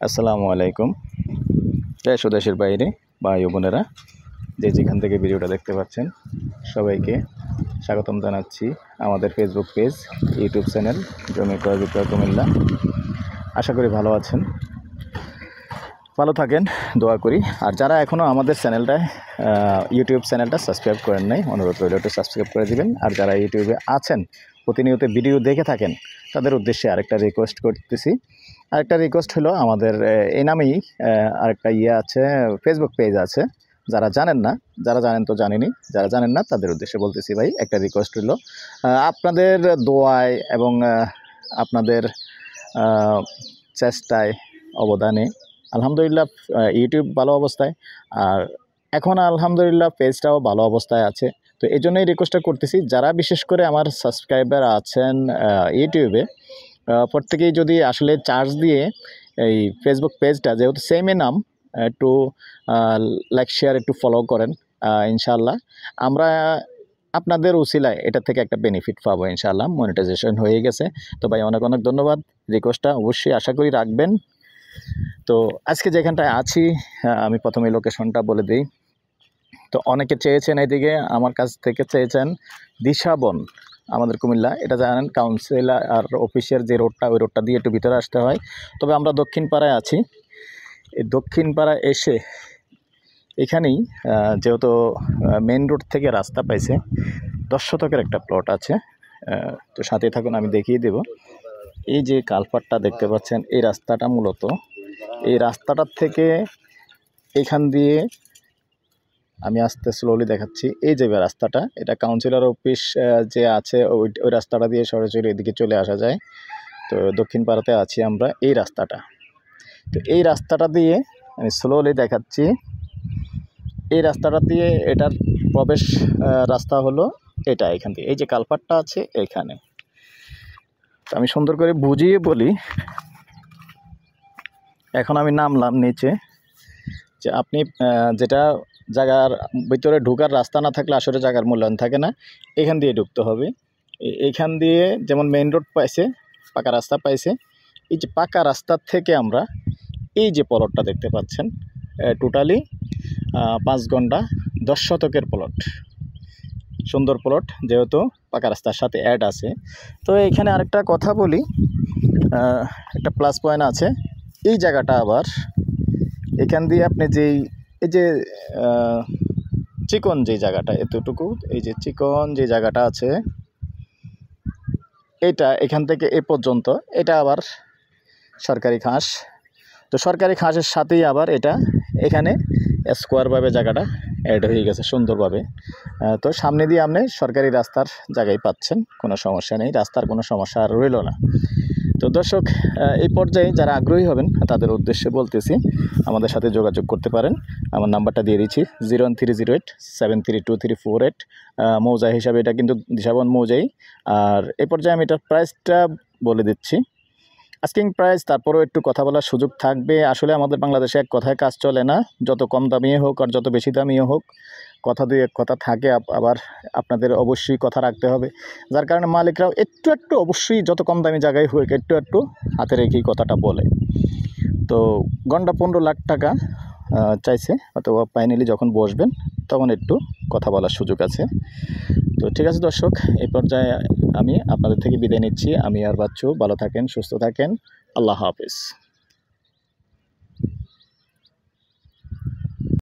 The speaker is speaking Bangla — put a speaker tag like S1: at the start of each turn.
S1: আসসালামু আলাইকুম দেশ ও দেশের বাইরে ভাই ও বোনেরা যে যেখান থেকে ভিডিওটা দেখতে পাচ্ছেন সবাইকে স্বাগতম জানাচ্ছি আমাদের ফেসবুক পেজ ইউটিউব চ্যানেল জমি ক্রয় বিক্রয় কুমিল্লা। আশা করি ভালো আছেন, ভালো থাকেন, দোয়া করি। আর যারা এখনও আমাদের চ্যানেলটায় ইউটিউব চ্যানেলটা সাবস্ক্রাইব করেন নাই, অনুরোধ রইল একটু সাবস্ক্রাইব করে দিবেন। আর যারা ইউটিউবে আছেন, প্রতিনিয়ত ভিডিও দেখে থাকেন, তাদের উদ্দেশ্যে আরেকটা রিকোয়েস্ট করতেছি। আরেকটা রিকোয়েস্ট হলো, আমাদের এই নামেই আরেকটা আছে, ফেসবুক পেজ আছে। যারা জানেন না, যারা জানেন তো জানেনই, যারা জানেন না তাদের উদ্দেশ্যে বলতেছি ভাই, একটা রিকোয়েস্ট হলো, আপনাদের দোয়ায় এবং আপনাদের চেষ্টায়, অবদানে আলহামদুলিল্লাহ ইউটিউব ভালো অবস্থায়, আর এখন আলহামদুলিল্লাহ পেজটাও ভালো অবস্থায় আছে। তো এই জন্যই রিকোয়েস্টটা করতেছি, যারা বিশেষ করে আমার সাবস্ক্রাইবার আছেন ইউটিউবে, প্রত্যেকেই যদি আসলে চার্জ দিয়ে এই ফেসবুক পেজটা, যেহেতু সেমই নাম, একটু লাইক শেয়ার একটু ফলো করেন, ইনশাআল্লাহ আমরা আপনাদের উসিলায় এটা থেকে একটা বেনিফিট পাবো ইনশাআল্লাহ। মনিটাইজেশন হয়ে গেছে। তো ভাই অনেক অনেক ধন্যবাদ। রিকোয়েস্টটা অবশ্যই আশা করি রাখবেন। তো আজকে যেখানটায় আছি, আমি প্রথমে লোকেশনটা বলে দিই। তো অনেকে চেয়েছেন, এইদিকে আমার কাছ থেকে চেয়েছেন দিশাবন, আমাদের কুমিল্লা, এটা জানেন কাউন্সিলর আর অফিসের যে রোডটা, ওই রোডটা দিয়ে একটু ভিতরে আসতে হয়। তবে আমরা দক্ষিণ পাড়ায় আছি। এই দক্ষিণ পাড়ায় এসে এখানেই যেহেতু মেন রোড থেকে রাস্তা পাইছে, 10 শতকের একটা প্লট আছে। তো সাথে থাকুন, আমি দেখিয়ে দেব। এই যে কালপাটটা দেখতে পাচ্ছেন, এই রাস্তাটা মূলত এই রাস্তাটার থেকে এখান দিয়ে আমি আস্তে স্লোলি দেখাচ্ছি। এই যে রাস্তাটা, এটা কাউন্সিলর অফিস যে আছে, ওই রাস্তাটা দিয়ে সরাসরি এদিকে চলে আসা যায়। তো দক্ষিণ পাড়াতে আছি আমরা, এই রাস্তাটা। তো এই রাস্তাটা দিয়ে আমি স্লোলি দেখাচ্ছি। এই রাস্তাটা দিয়ে এটার প্রবেশ রাস্তা হলো এটা, এখান থেকে এই যে কালপাটটা আছে এখানে। তো আমি সুন্দর করে বুঝিয়ে বলি। এখন আমি নামলাম নিচে, যে আপনি যেটা জায়গার ভিতরে ঢোকার রাস্তা না থাকলে আসলে জায়গার মূল্যায়ন থাকে না। এখান দিয়ে ঢুকতে হবে। এইখান দিয়ে যেমন মেইন রোড পাইছে, পাকা রাস্তা পাইছে, এই যে পাকা রাস্তার থেকে আমরা এই যে প্লটটা দেখতে পাচ্ছেন, টোটালি 5 ঘন্টা 10 শতকের প্লট, সুন্দর প্লট, যেহেতু পাকা রাস্তার সাথে অ্যাড আছে। তো এখানে আরেকটা কথা বলি, একটা প্লাস পয়েন্ট আছে। এই জায়গাটা আবার এখান দিয়ে আপনি যেই এই যে চিকন যে জায়গাটা, এতটুকু এই যে চিকন যে জায়গাটা আছে, এটা এখান থেকে এ পর্যন্ত এটা আবার সরকারি ঘাস। তো সরকারি ঘাসের সাথেই আবার এটা এখানে স্কোয়ারভাবে জায়গাটা অ্যাড হয়ে গেছে সুন্দরভাবে। তো সামনে দিয়ে আপনি সরকারি রাস্তার জায়গায় পাচ্ছেন, কোনো সমস্যা নেই, রাস্তার কোনো সমস্যা আর রইল না। তো দর্শক, এই পর্যায়ে যারা আগ্রহী হবেন তাদের উদ্দেশ্যে বলতেছি, আমাদের সাথে যোগাযোগ করতে পারেন। আমার নাম্বারটা দিয়ে দিচ্ছি 01308732348। মৌজা হিসাবে এটা কিন্তু দিশাবন মৌজাই। আর এই পর্যায়ে আমি এটার প্রাইসটা বলে দিচ্ছি, আস্কিং প্রাইস, তারপরেও একটু কথা বলার সুযোগ থাকবে। আসলে আমাদের বাংলাদেশে এক কথায় কাজ চলে না, যত কম দামিও হোক আর যত বেশি দামিও হোক, কথা দুই এক কথা থাকে। আবার আপনাদের অবশ্যই কথা রাখতে হবে, যার কারণে মালিকরাও একটু একটু অবশ্যই যত কম দামি জায়গায় হোক একটু একটু হাতে রেখেই কথাটা বলে। তো ঘন্টা 15 লাখ টাকা চাইছে, অথবা ফাইনালি যখন বসবেন তখন একটু কথা বলার সুযোগ আছে। তো ঠিক আছে দর্শক, এই পর্যায়ে আমি আপনাদের থেকে বিদায় নিচ্ছি। আমি আর বাচ্চু, ভালো থাকেন, সুস্থ থাকেন, আল্লাহ হাফেজ।